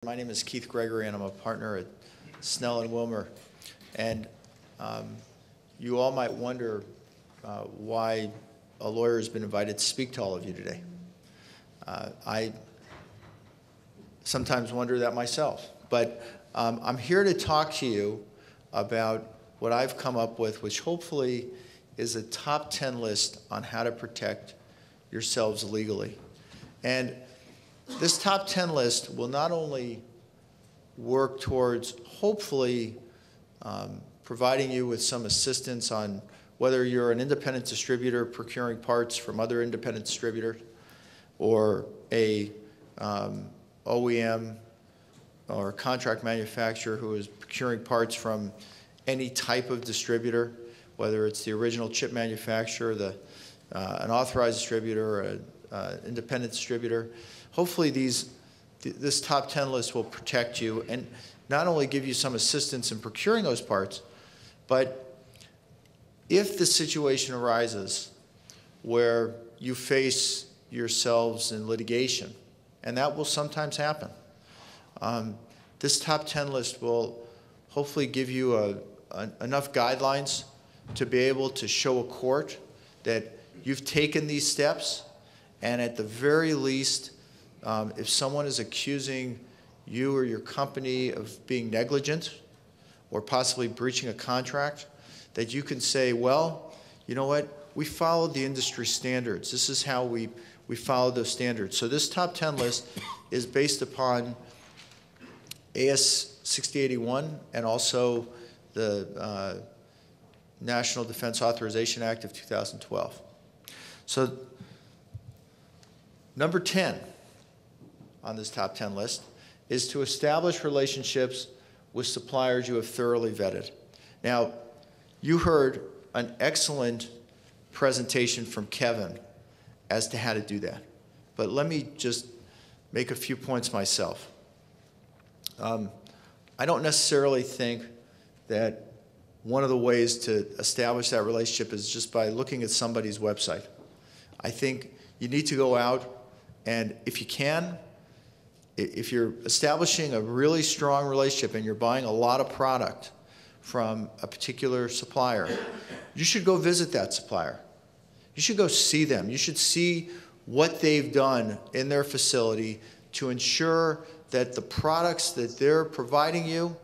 My name is Keith Gregory, and I'm a partner at Snell and Wilmer. And you all might wonder why a lawyer has been invited to speak to all of you today. I sometimes wonder that myself. But I'm here to talk to you about what I've come up with, which hopefully is a top 10 list on how to protect yourselves legally. And this top 10 list will not only work towards hopefully providing you with some assistance on whether you're an independent distributor procuring parts from other independent distributors, or a OEM or a contract manufacturer who is procuring parts from any type of distributor, whether it's the original chip manufacturer, an authorized distributor, or an independent distributor. Hopefully this top 10 list will protect you and not only give you some assistance in procuring those parts, but if the situation arises where you face yourselves in litigation, and that will sometimes happen, this top 10 list will hopefully give you enough guidelines to be able to show a court that you've taken these steps, and at the very least, if someone is accusing you or your company of being negligent or possibly breaching a contract, that you can say, well, you know what, we followed the industry standards. This is how we followed those standards. So this top 10 list is based upon AS 6081 and also the National Defense Authorization Act of 2012. So number 10 on this top 10 list is to establish relationships with suppliers you have thoroughly vetted. Now, you heard an excellent presentation from Kevin as to how to do that. But let me just make a few points myself. I don't necessarily think that one of the ways to establish that relationship is just by looking at somebody's website. I think you need to go out and, if you can, if you're establishing a really strong relationship and you're buying a lot of product from a particular supplier, you should go visit that supplier. You should go see them. You should see what they've done in their facility to ensure that the products that they're providing you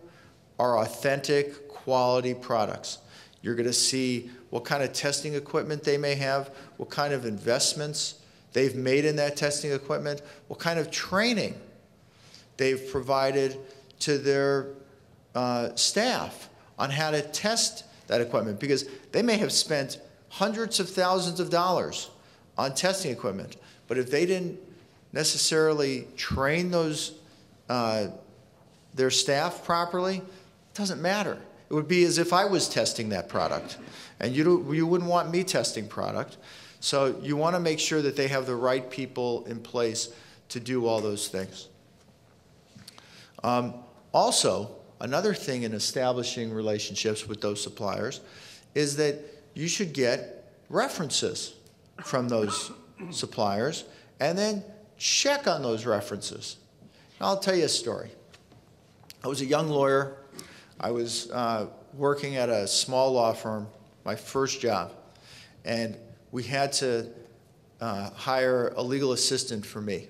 are authentic, quality products. You're going to see what kind of testing equipment they may have, what kind of investments they've made in that testing equipment, what kind of training they've provided to their staff on how to test that equipment, because they may have spent hundreds of thousands of dollars on testing equipment, but if they didn't necessarily train their staff properly, it doesn't matter. It would be as if I was testing that product, and you wouldn't want me testing product. So you want to make sure that they have the right people in place to do all those things. Also, another thing in establishing relationships with those suppliers is that you should get references from those suppliers and then check on those references. Now, I'll tell you a story. I was a young lawyer. I was working at a small law firm, my first job, and we had to hire a legal assistant for me.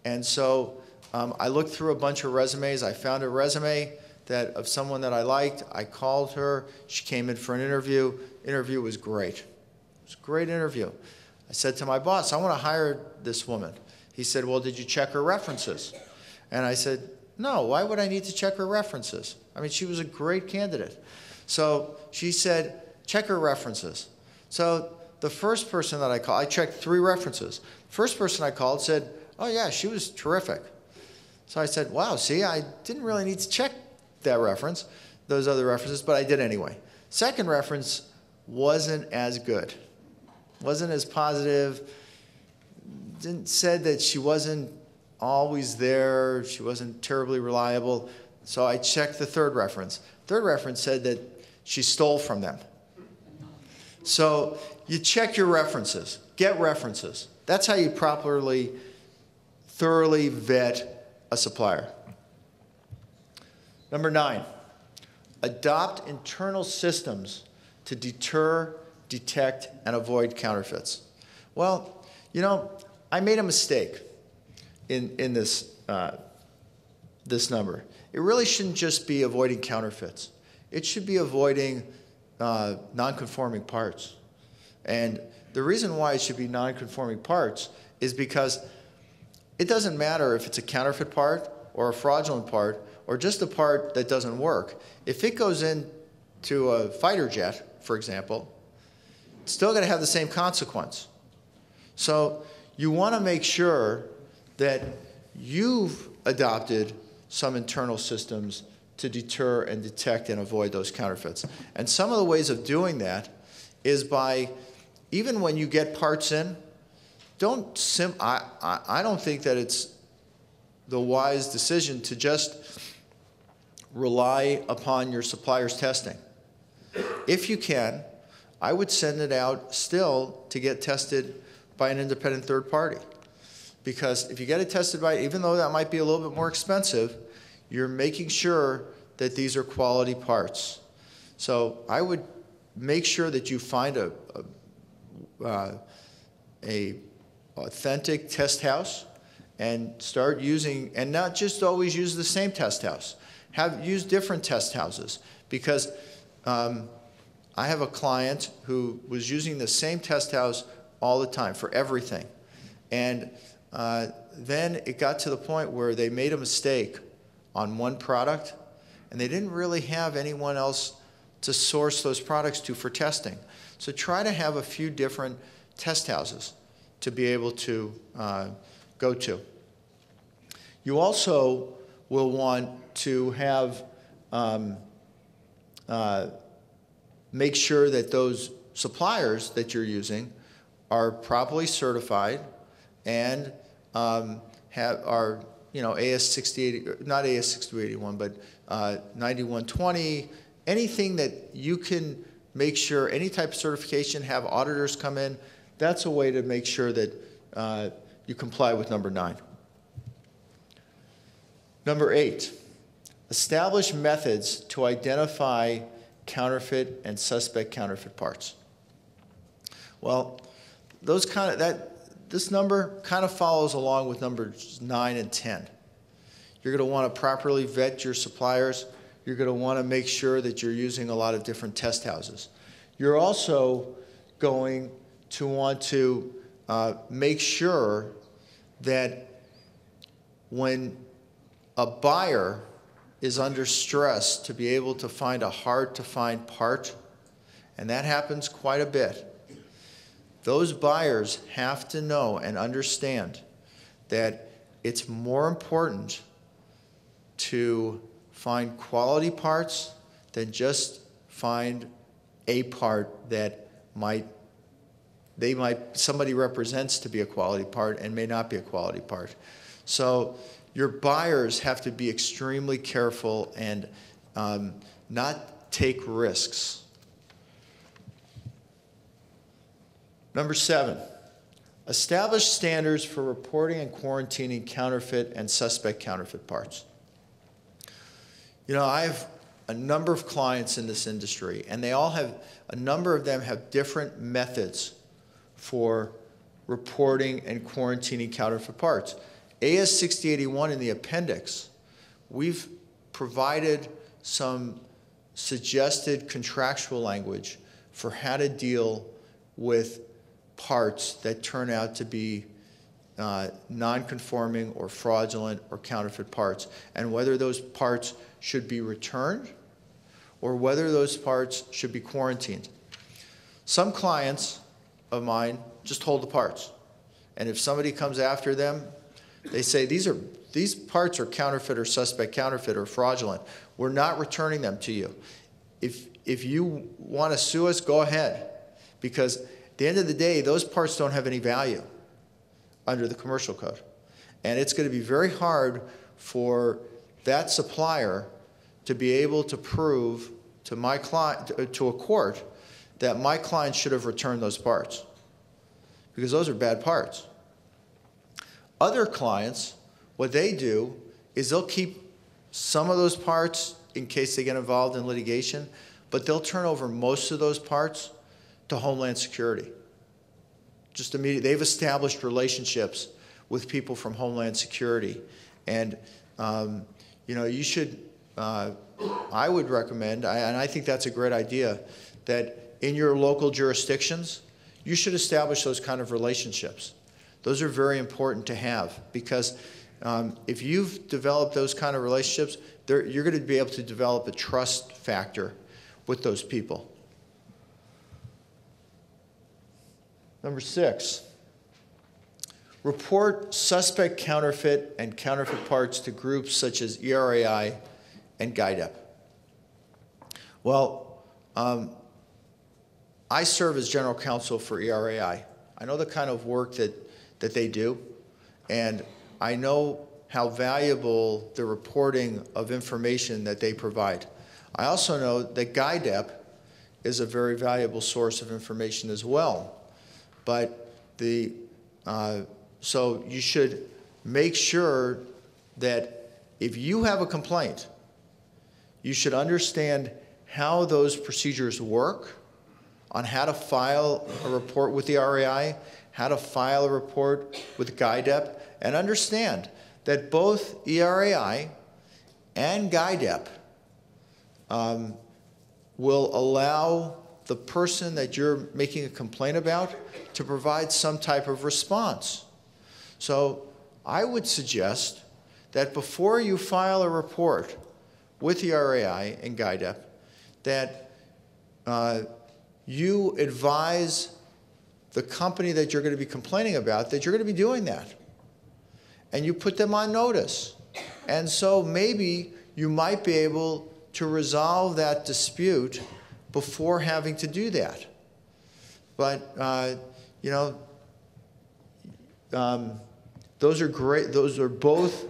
And so I looked through a bunch of resumes. I found a resume of someone that I liked. I called her. She came in for an interview. Interview was great. It was a great interview. I said to my boss, I want to hire this woman. He said, well, did you check her references? And I said, no, why would I need to check her references? I mean, she was a great candidate. So she said, check her references. So the first person that I called, I checked 3 references. First person I called said, oh yeah, she was terrific. So I said, wow, see, I didn't really need to check that reference, those other references, but I did anyway. Second reference wasn't as good, wasn't as positive, said that she wasn't always there, she wasn't terribly reliable. So I checked the third reference. Third reference said that she stole from them. So you check your references, get references. That's how you properly, thoroughly vet a supplier. Number 9, adopt internal systems to deter, detect, and avoid counterfeits. Well, you know, I made a mistake in this, this number. It really shouldn't just be avoiding counterfeits. It should be avoiding non-conforming parts. And the reason why it should be non-conforming parts is because it doesn't matter if it's a counterfeit part or a fraudulent part or just a part that doesn't work. If it goes into a fighter jet, for example, it's still going to have the same consequence. So you want to make sure that you've adopted some internal systems to deter and detect and avoid those counterfeits. And some of the ways of doing that is by, even when you get parts in, I don't think that it's the wise decision to just rely upon your supplier's testing. If you can, I would send it out still to get tested by an independent third party. Because if you get it tested by, even though that might be a little bit more expensive, you're making sure that these are quality parts. So I would make sure that you find a authentic test house and start using, and not just always use the same test house. Use different test houses, because I have a client who was using the same test house all the time for everything. And then it got to the point where they made a mistake on one product, and they didn't really have anyone else to source those products to for testing. So try to have a few different test houses to be able to go to. You also will want to have make sure that those suppliers that you're using are properly certified and are, you know, AS6080, not AS6281, but 9120, anything that you can make sure, any type of certification, have auditors come in. That's a way to make sure that you comply with number 9. Number 8, establish methods to identify counterfeit and suspect counterfeit parts. Well, this number kind of follows along with numbers 9 and 10. You're going to want to properly vet your suppliers. You're going to want to make sure that you're using a lot of different test houses. You're also going to want to make sure that when a buyer is under stress to be able to find a hard-to-find part, and that happens quite a bit, those buyers have to know and understand that it's more important to find quality parts than just find a part that somebody represents to be a quality part and may not be a quality part. So your buyers have to be extremely careful and not take risks. Number 7, establish standards for reporting and quarantining counterfeit and suspect counterfeit parts. You know, I have a number of clients in this industry, and they all have, a number of them have different methods for reporting and quarantining counterfeit parts. AS6081 in the appendix, we've provided some suggested contractual language for how to deal with parts that turn out to be non-conforming or fraudulent or counterfeit parts, and whether those parts should be returned or whether those parts should be quarantined. Some clients of mine just hold the parts, and if somebody comes after them, they say, these parts are counterfeit or suspect counterfeit or fraudulent. We're not returning them to you. If you want to sue us, go ahead, because at the end of the day, those parts don't have any value under the commercial code. And it's going to be very hard for that supplier to be able to prove to my client, to a court, that my client should have returned those parts, because those are bad parts. Other clients, what they do is they'll keep some of those parts in case they get involved in litigation, but they'll turn over most of those parts to Homeland Security. Just immediately, they've established relationships with people from Homeland Security. And, you should, I would recommend, and I think that's a great idea, that in your local jurisdictions, you should establish those kind of relationships. Those are very important to have because if you've developed those kind of relationships, you're going to be able to develop a trust factor with those people. Number 6, report suspect counterfeit and counterfeit parts to groups such as ERAI and GIDEP. Well, I serve as general counsel for ERAI. I know the kind of work that they do, and I know how valuable the reporting of information that they provide. I also know that GIDEP is a very valuable source of information as well. But so you should make sure that if you have a complaint, you should understand how those procedures work, on how to file a report with the RAI, how to file a report with GIDEP, and understand that both ERAI and GIDEP will allow the person that you're making a complaint about to provide some type of response. So I would suggest that before you file a report with the RAI and GIDEP, that you advise the company that you're going to be complaining about that you're going to be doing that. And you put them on notice. And so maybe you might be able to resolve that dispute before having to do that. But, those are great. Those are both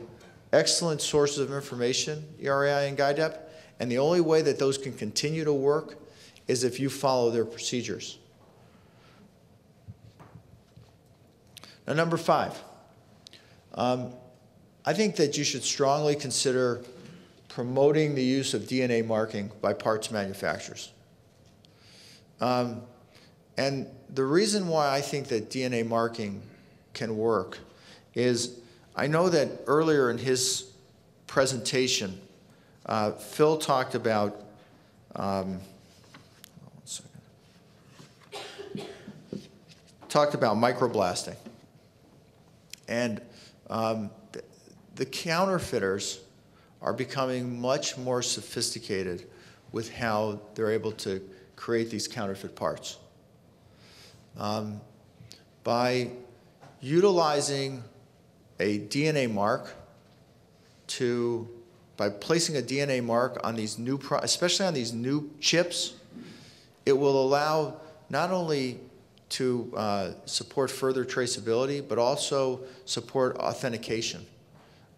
excellent sources of information, ERAI and GIDEP. And the only way that those can continue to work is if you follow their procedures. Now, number 5, I think that you should strongly consider promoting the use of DNA marking by parts manufacturers. And the reason why I think that DNA marking can work is I know that earlier in his presentation, Phil talked about microblasting. And the counterfeiters are becoming much more sophisticated with how they're able to create these counterfeit parts. By utilizing a DNA mark by placing a DNA mark on these new, especially on these new chips, it will allow not only to support further traceability, but also support authentication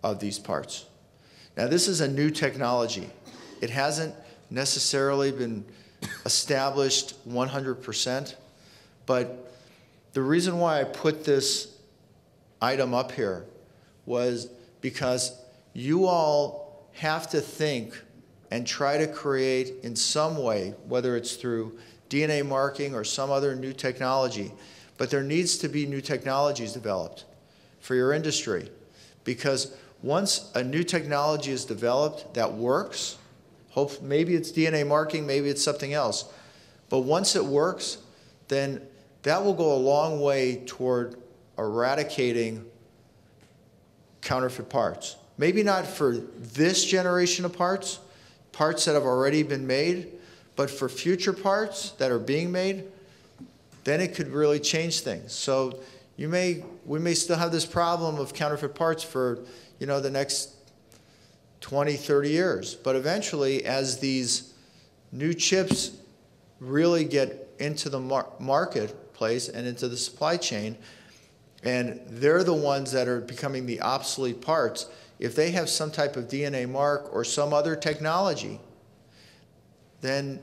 of these parts. Now, this is a new technology. It hasn't necessarily been established 100%, but the reason why I put this item up here was because you all have to think and try to create in some way, whether it's through DNA marking or some other new technology, but there needs to be new technologies developed for your industry. Because once a new technology is developed that works, maybe it's DNA marking, maybe it's something else, but once it works, then that will go a long way toward eradicating counterfeit parts. Maybe not for this generation of parts that have already been made, but for future parts that are being made, then it could really change things. So we may still have this problem of counterfeit parts for the next 20, 30 years. But eventually, as these new chips really get into the marketplace and into the supply chain, and they're the ones that are becoming the obsolete parts, if they have some type of DNA mark or some other technology, then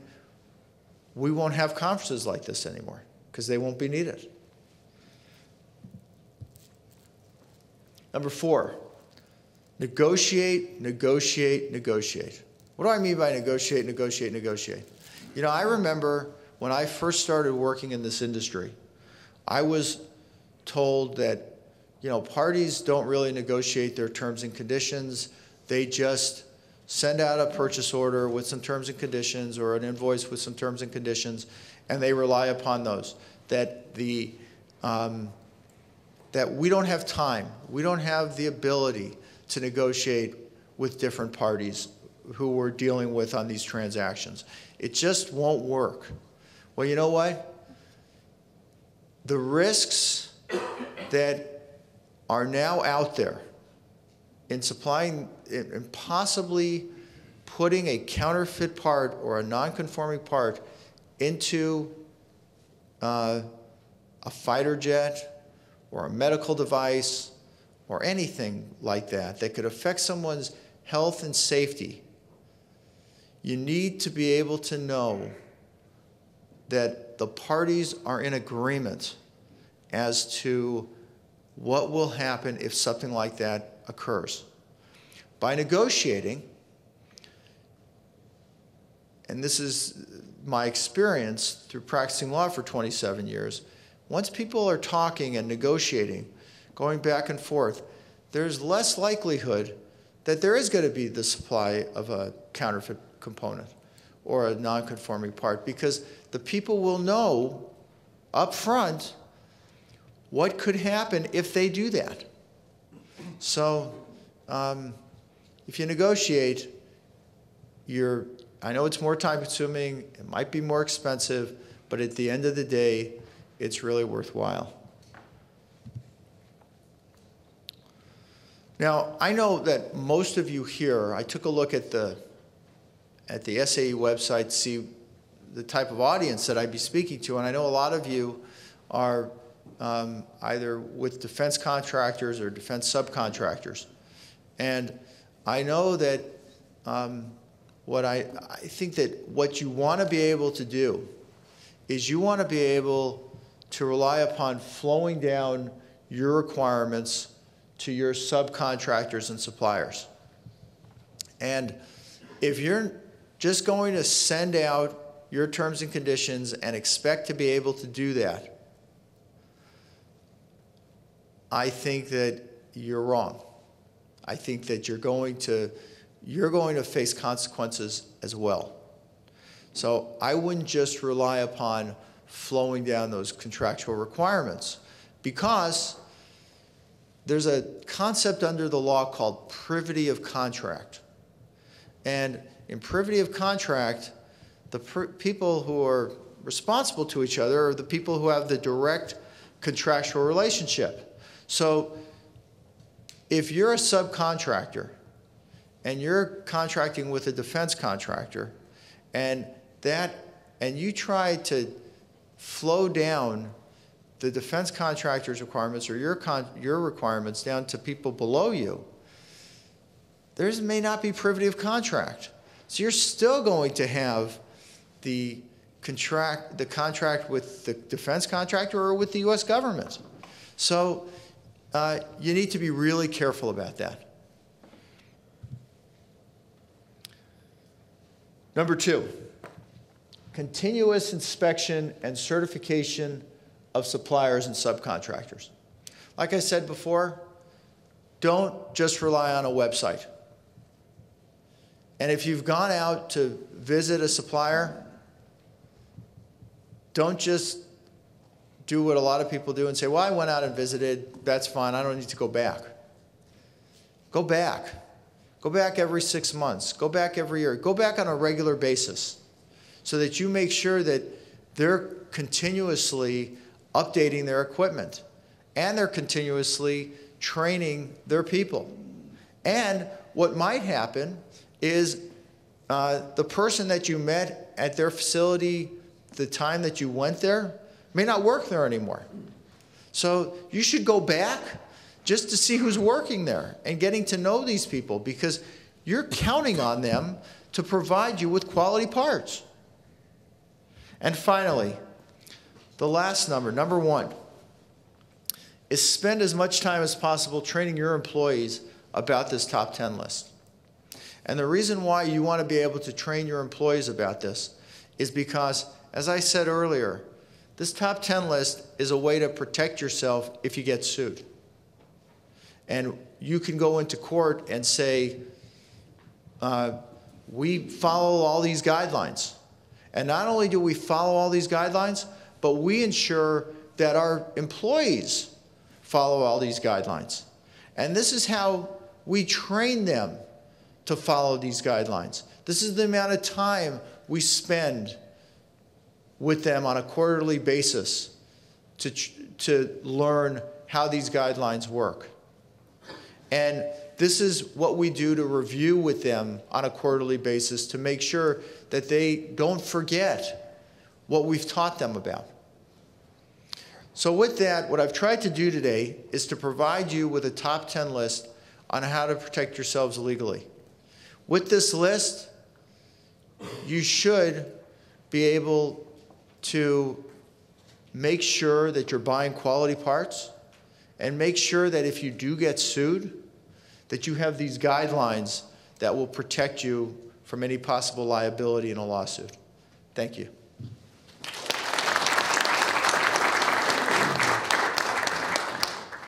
we won't have conferences like this anymore because they won't be needed. Number 4, Negotiate, negotiate, negotiate. What do I mean by negotiate, negotiate, negotiate? You know, I remember when I first started working in this industry, I was told that, you know, parties don't really negotiate their terms and conditions. They just send out a purchase order with some terms and conditions or an invoice with some terms and conditions, and they rely upon those. That we don't have time, we don't have the ability to negotiate with different parties who we're dealing with on these transactions. It just won't work. Well, you know what? The risks that are now out there in supplying and possibly putting a counterfeit part or a non-conforming part into a fighter jet or a medical device or anything like that that could affect someone's health and safety, you need to be able to know that the parties are in agreement as to what will happen if something like that occurs. By negotiating, and this is my experience through practicing law for 27 years, once people are talking and negotiating, going back and forth, there's less likelihood that there is going to be the supply of a counterfeit component or a non-conforming part, because the people will know up front what could happen if they do that. So if you negotiate, I know it's more time consuming, it might be more expensive, but at the end of the day, it's really worthwhile. Now, I know that most of you here, I took a look at the SAE website to see the type of audience that I'd be speaking to, and I know a lot of you are either with defense contractors or defense subcontractors. And I know that I think that what you want to be able to do is you want to be able to rely upon flowing down your requirements to your subcontractors and suppliers. And if you're just going to send out your terms and conditions and expect to be able to do that, I think that you're wrong. I think that you're going to face consequences as well. So I wouldn't just rely upon flowing down those contractual requirements, because there's a concept under the law called privity of contract. And in privity of contract, the people who are responsible to each other are the people who have the direct contractual relationship. So if you're a subcontractor and you're contracting with a defense contractor, and you try to flow down the defense contractor's requirements or your requirements down to people below you, there may not be privity of contract. So you're still going to have the contract with the defense contractor or with the U.S. government. So you need to be really careful about that. Number 2, continuous inspection and certification of suppliers and subcontractors. Like I said before, don't just rely on a website. And if you've gone out to visit a supplier, don't just do what a lot of people do and say, well, I went out and visited, that's fine, I don't need to go back. Go back. Go back every 6 months. Go back every year. Go back on a regular basis so that you make sure that they're continuously updating their equipment and they're continuously training their people. And what might happen is the person that you met at their facility the time that you went there may not work there anymore. So you should go back just to see who's working there and getting to know these people, because you're counting on them to provide you with quality parts. And finally, the last number 1, is spend as much time as possible training your employees about this top 10 list. And the reason why you want to be able to train your employees about this is because, as I said earlier, this top 10 list is a way to protect yourself if you get sued. And you can go into court and say, we follow all these guidelines. And not only do we follow all these guidelines, but we ensure that our employees follow all these guidelines. And this is how we train them to follow these guidelines. This is the amount of time we spend with them on a quarterly basis to learn how these guidelines work. And this is what we do to review with them on a quarterly basis to make sure that they don't forget what we've taught them about. So with that, what I've tried to do today is to provide you with a top 10 list on how to protect yourselves legally. With this list, you should be able to make sure that you're buying quality parts and make sure that if you do get sued, that you have these guidelines that will protect you from any possible liability in a lawsuit. Thank you.